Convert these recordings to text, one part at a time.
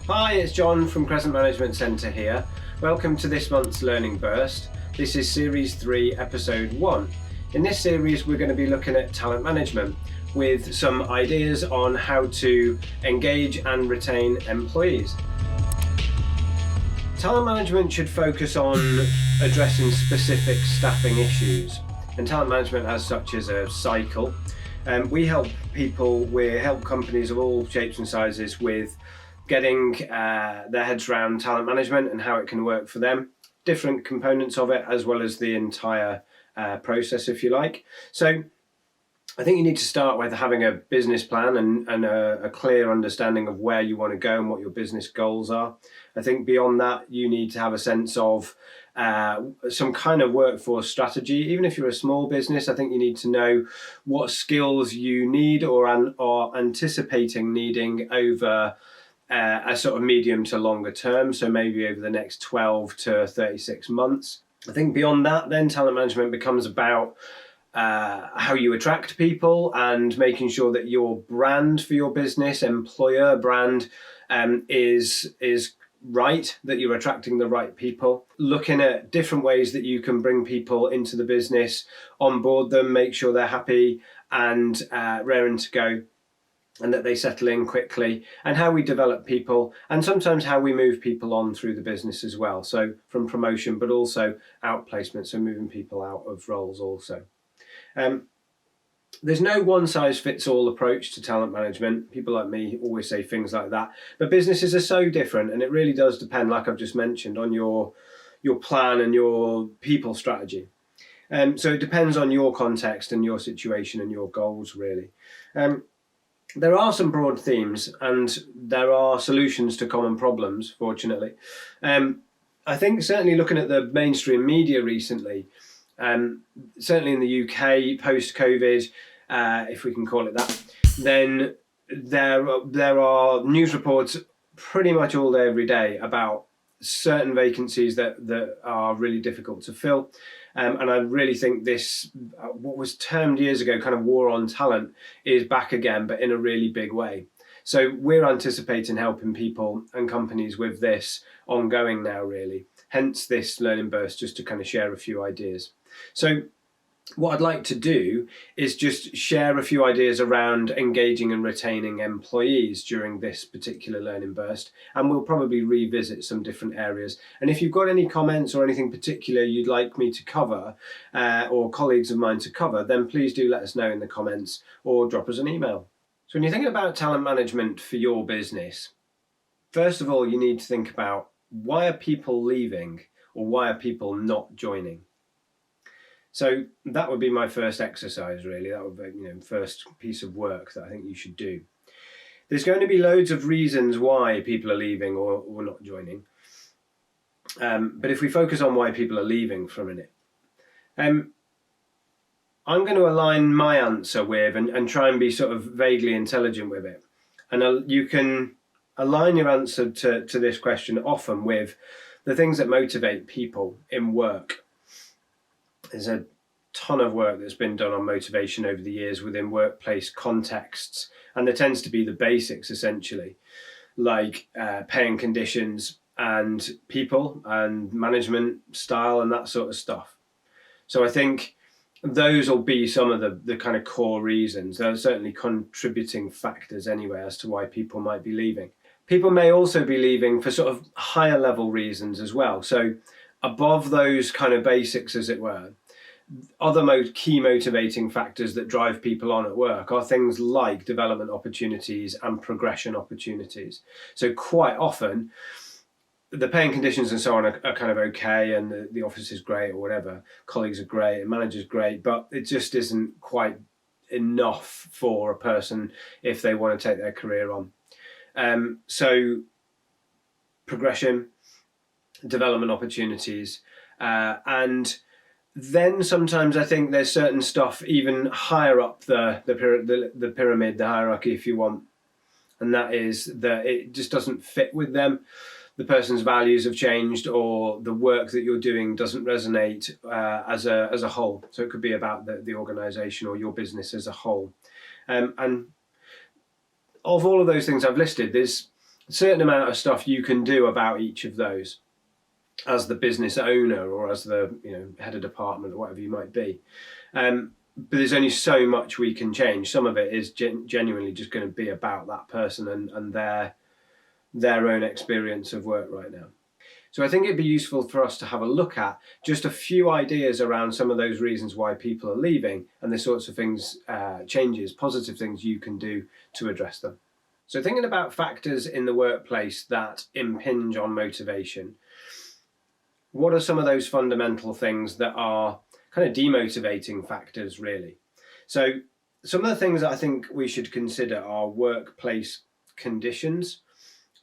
Hi, it's John from Crescent Management Centre here. Welcome to this month's Learning Burst. This is Series 3, Episode 1. In this series, we're going to be looking at talent management with some ideas on how to engage and retain employees. Talent management should focus on addressing specific staffing issues, and talent management as such is a cycle. We help companies of all shapes and sizes with getting their heads around talent management and how it can work for them, different components of it, as well as the entire process, if you like. So I think you need to start with having a business plan and a clear understanding of where you want to go and what your business goals are. I think beyond that, you need to have a sense of some kind of workforce strategy. Even if you're a small business, I think you need to know what skills you need or are anticipating needing over a sort of medium to longer term, so maybe over the next 12 to 36 months. I think beyond that, then talent management becomes about how you attract people and making sure that your brand for your business, employer brand, is right, that you're attracting the right people. Looking at different ways that you can bring people into the business, onboard them, make sure they're happy and raring to go, and that they settle in quickly, and how we develop people, and sometimes how we move people on through the business as well. So from promotion, but also outplacement, so moving people out of roles also. There's no one-size-fits-all approach to talent management. People like me always say things like that, but businesses are so different, and it really does depend, like I've just mentioned, on your plan and your people strategy. So it depends on your context and your situation and your goals, really. There are some broad themes and there are solutions to common problems, fortunately. I think certainly looking at the mainstream media recently, certainly in the UK post-COVID, if we can call it that, then there are news reports pretty much all day, every day about certain vacancies that are really difficult to fill. And I really think this, what was termed years ago, kind of war on talent, is back again, but in a really big way. So we're anticipating helping people and companies with this ongoing now, really. Hence this learning burst, just to kind of share a few ideas. So what I'd like to do is just share a few ideas around engaging and retaining employees during this particular learning burst, and we'll probably revisit some different areas. And if you've got any comments or anything particular you'd like me to cover, or colleagues of mine to cover, then please do let us know in the comments or drop us an email. So when you're thinking about talent management for your business, first of all, you need to think about, why are people leaving, or why are people not joining? So that would be my first exercise, really. That would be, first piece of work that I think you should do. There's going to be loads of reasons why people are leaving or not joining. But if we focus on why people are leaving for a minute, I'm going to align my answer with and try and be sort of vaguely intelligent with it. And you can align your answer to this question often with the things that motivate people in work. There's a ton of work that's been done on motivation over the years within workplace contexts, and there tends to be the basics, essentially, like pay and conditions and people and management style and that sort of stuff. So I think those will be some of the kind of core reasons. They're certainly contributing factors anyway as to why people might be leaving. People may also be leaving for sort of higher level reasons as well. So above those kind of basics, as it were, other key motivating factors that drive people on at work are things like development opportunities and progression opportunities. So quite often, the pay and conditions and so on are kind of okay, and the office is great or whatever, colleagues are great, and manager's great, but it just isn't quite enough for a person if they want to take their career on. So progression, development opportunities, and then sometimes I think there's certain stuff even higher up the pyramid, the hierarchy, if you want, and that is that it just doesn't fit with them. The person's values have changed, or the work that you're doing doesn't resonate as a whole. So it could be about the organisation or your business as a whole. And of all of those things I've listed, there's a certain amount of stuff you can do about each of those as the business owner or as the head of department or whatever you might be. But there's only so much we can change. Some of it is genuinely just going to be about that person and their own experience of work right now. So I think it'd be useful for us to have a look at just a few ideas around some of those reasons why people are leaving and the sorts of things, changes, positive things you can do to address them. So thinking about factors in the workplace that impinge on motivation, what are some of those fundamental things that are kind of demotivating factors, really? So some of the things that I think we should consider are workplace conditions,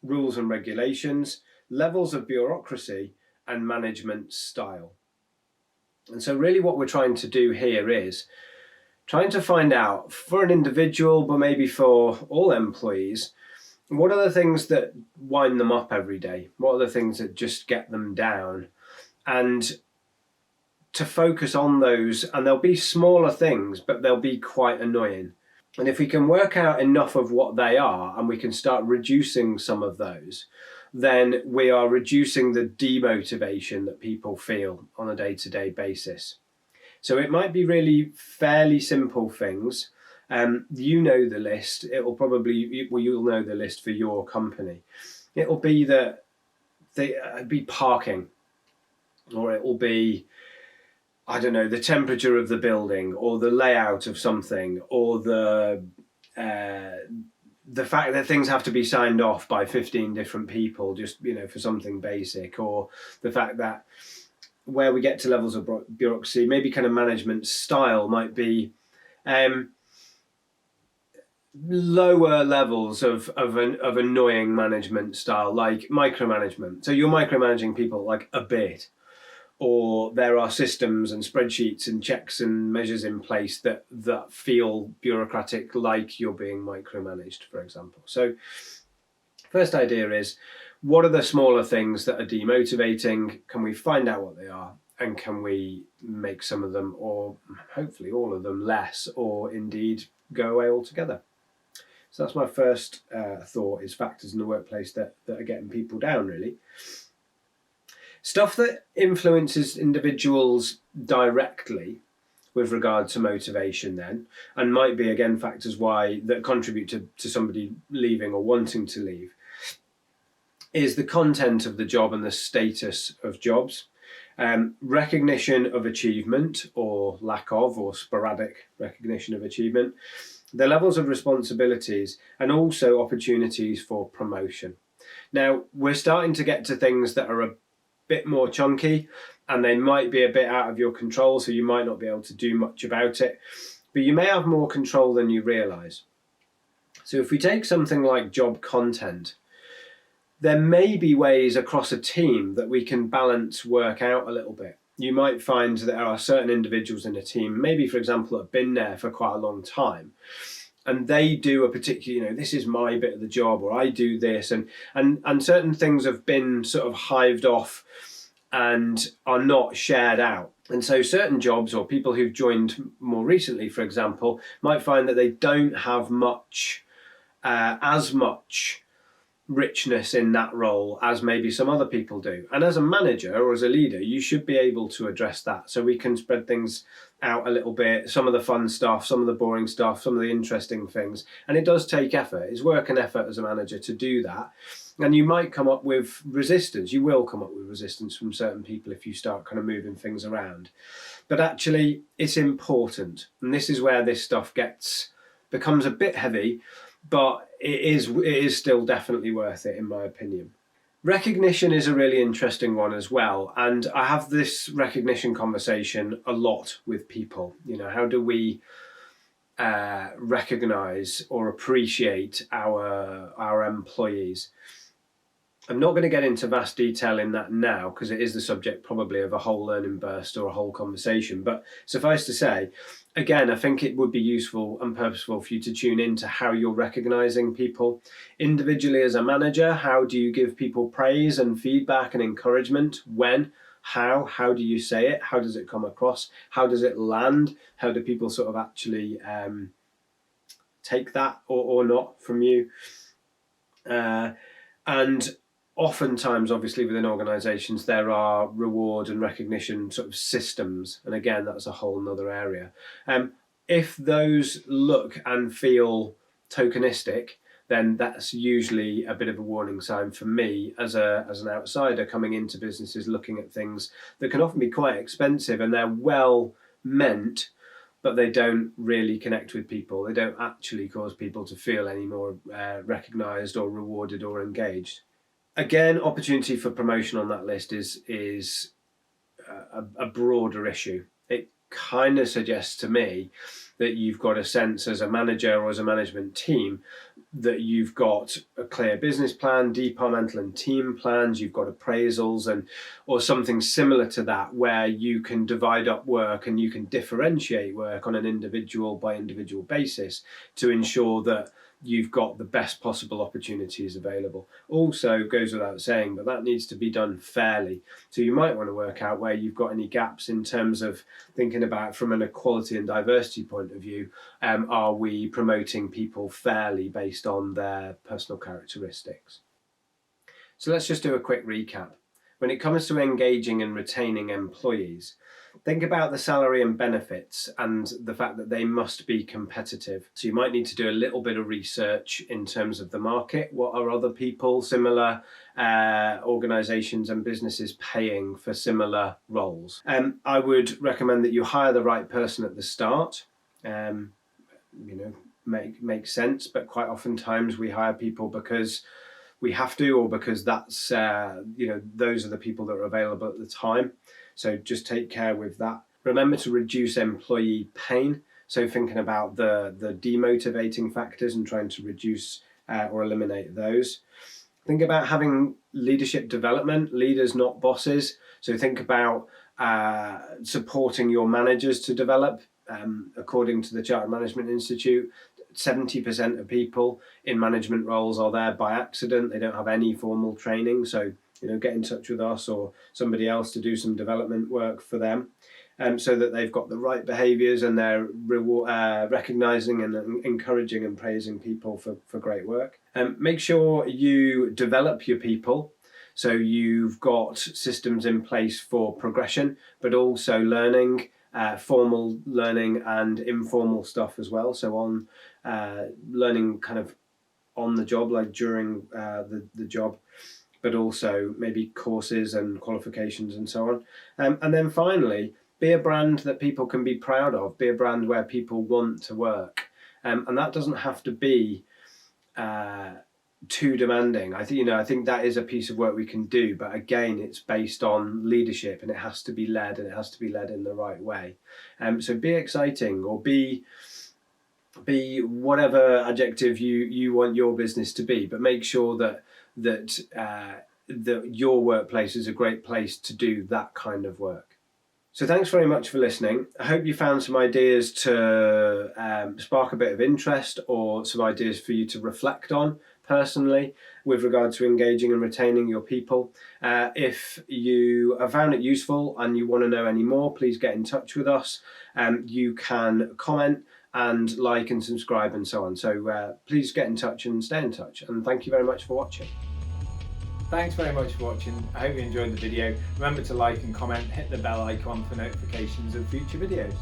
rules and regulations, levels of bureaucracy, and management style. And so really what we're trying to do here is trying to find out, for an individual, but maybe for all employees, what are the things that wind them up every day? What are the things that just get them down? And to focus on those, and there'll be smaller things, but they'll be quite annoying. And if we can work out enough of what they are and we can start reducing some of those, then we are reducing the demotivation that people feel on a day-to-day basis. So it might be really fairly simple things. You know the list. It'll probably, well, you'll know the list for your company. It'll be that it'll be parking, or it will be, I don't know, the temperature of the building, or the layout of something, or the fact that things have to be signed off by 15 different people just, for something basic, or the fact that where we get to levels of bureaucracy, maybe kind of management style might be lower levels of annoying management style, like micromanagement. So you're micromanaging people like a bit, or there are systems and spreadsheets and checks and measures in place that feel bureaucratic, like you're being micromanaged, for example. So first idea is, what are the smaller things that are demotivating? Can we find out what they are? And can we make some of them, or hopefully all of them, less, or indeed go away altogether? So that's my first thought, is factors in the workplace that are getting people down, really. Stuff that influences individuals directly with regard to motivation then, and might be, again, factors that contribute to somebody leaving or wanting to leave, is the content of the job and the status of jobs, recognition of achievement or lack of, or sporadic recognition of achievement, the levels of responsibilities, and also opportunities for promotion. Now, we're starting to get to things that are a bit more chunky, and they might be a bit out of your control, so you might not be able to do much about it, but you may have more control than you realise. So if we take something like job content, there may be ways across a team that we can balance work out a little bit. You might find that there are certain individuals in a team, maybe, for example, have been there for quite a long time, and they do a particular, this is my bit of the job, or I do this, and certain things have been sort of hived off and are not shared out. And so certain jobs, or people who've joined more recently, for example, might find that they don't have as much richness in that role as maybe some other people do. And as a manager or as a leader, you should be able to address that, so we can spread things out a little bit, some of the fun stuff, some of the boring stuff, some of the interesting things. And it does take effort. It's work and effort as a manager to do that. And you might come up with resistance. You will come up with resistance from certain people if you start kind of moving things around. But actually, it's important. And this is where this stuff becomes a bit heavy, but it is still definitely worth it, in my opinion. Recognition is a really interesting one as well, and I have this recognition conversation a lot with people. How do we recognise or appreciate our employees? I'm not going to get into vast detail in that now, because it is the subject probably of a whole learning burst or a whole conversation. But suffice to say, again, I think it would be useful and purposeful for you to tune into how you're recognising people. Individually as a manager, how do you give people praise and feedback and encouragement? When? How do you say it? How does it come across? How does it land? How do people sort of actually take that or not from you? And oftentimes, obviously, within organisations, there are reward and recognition sort of systems. And again, that's a whole nother area. If those look and feel tokenistic, then that's usually a bit of a warning sign for me as an outsider coming into businesses, looking at things that can often be quite expensive, and they're well meant, but they don't really connect with people. They don't actually cause people to feel any more recognised or rewarded or engaged. Again, opportunity for promotion on that list is a broader issue. It kind of suggests to me that you've got a sense as a manager or as a management team that you've got a clear business plan, departmental and team plans, you've got appraisals or something similar to that, where you can divide up work and you can differentiate work on an individual by individual basis to ensure that you've got the best possible opportunities available. Also goes without saying, but that needs to be done fairly. So you might want to work out where you've got any gaps in terms of thinking about from an equality and diversity point of view. Are we promoting people fairly based on their personal characteristics? So let's just do a quick recap. When it comes to engaging and retaining employees, think about the salary and benefits and the fact that they must be competitive. So you might need to do a little bit of research in terms of the market. What are other people, similar organisations and businesses paying for similar roles? I would recommend that you hire the right person at the start. Makes sense, but quite oftentimes we hire people because we have to, or because that's those are the people that are available at the time. So just take care with that. Remember to reduce employee pain. So thinking about the demotivating factors and trying to reduce or eliminate those. Think about having leadership development, leaders not bosses. So think about supporting your managers to develop. According to the Chartered Management Institute, 70% of people in management roles are there by accident. They don't have any formal training. So, get in touch with us or somebody else to do some development work for them, so that they've got the right behaviours and they're recognising and encouraging and praising people for great work. Make sure you develop your people. So you've got systems in place for progression, but also learning, formal learning and informal stuff as well. So on learning kind of on the job, like during the job, but also maybe courses and qualifications and so on. And then finally, be a brand that people can be proud of, be a brand where people want to work. And that doesn't have to be too demanding. I think that is a piece of work we can do, but again, it's based on leadership and it has to be led, and it has to be led in the right way. So be exciting, or be whatever adjective you want your business to be, but make sure that your workplace is a great place to do that kind of work. So thanks very much for listening. I hope you found some ideas to spark a bit of interest, or some ideas for you to reflect on personally with regard to engaging and retaining your people. If you have found it useful and you want to know any more, please get in touch with us. You can comment and like and subscribe and so on. So please get in touch and stay in touch. And thank you very much for watching. Thanks very much for watching. I hope you enjoyed the video. Remember to like and comment, hit the bell icon for notifications of future videos.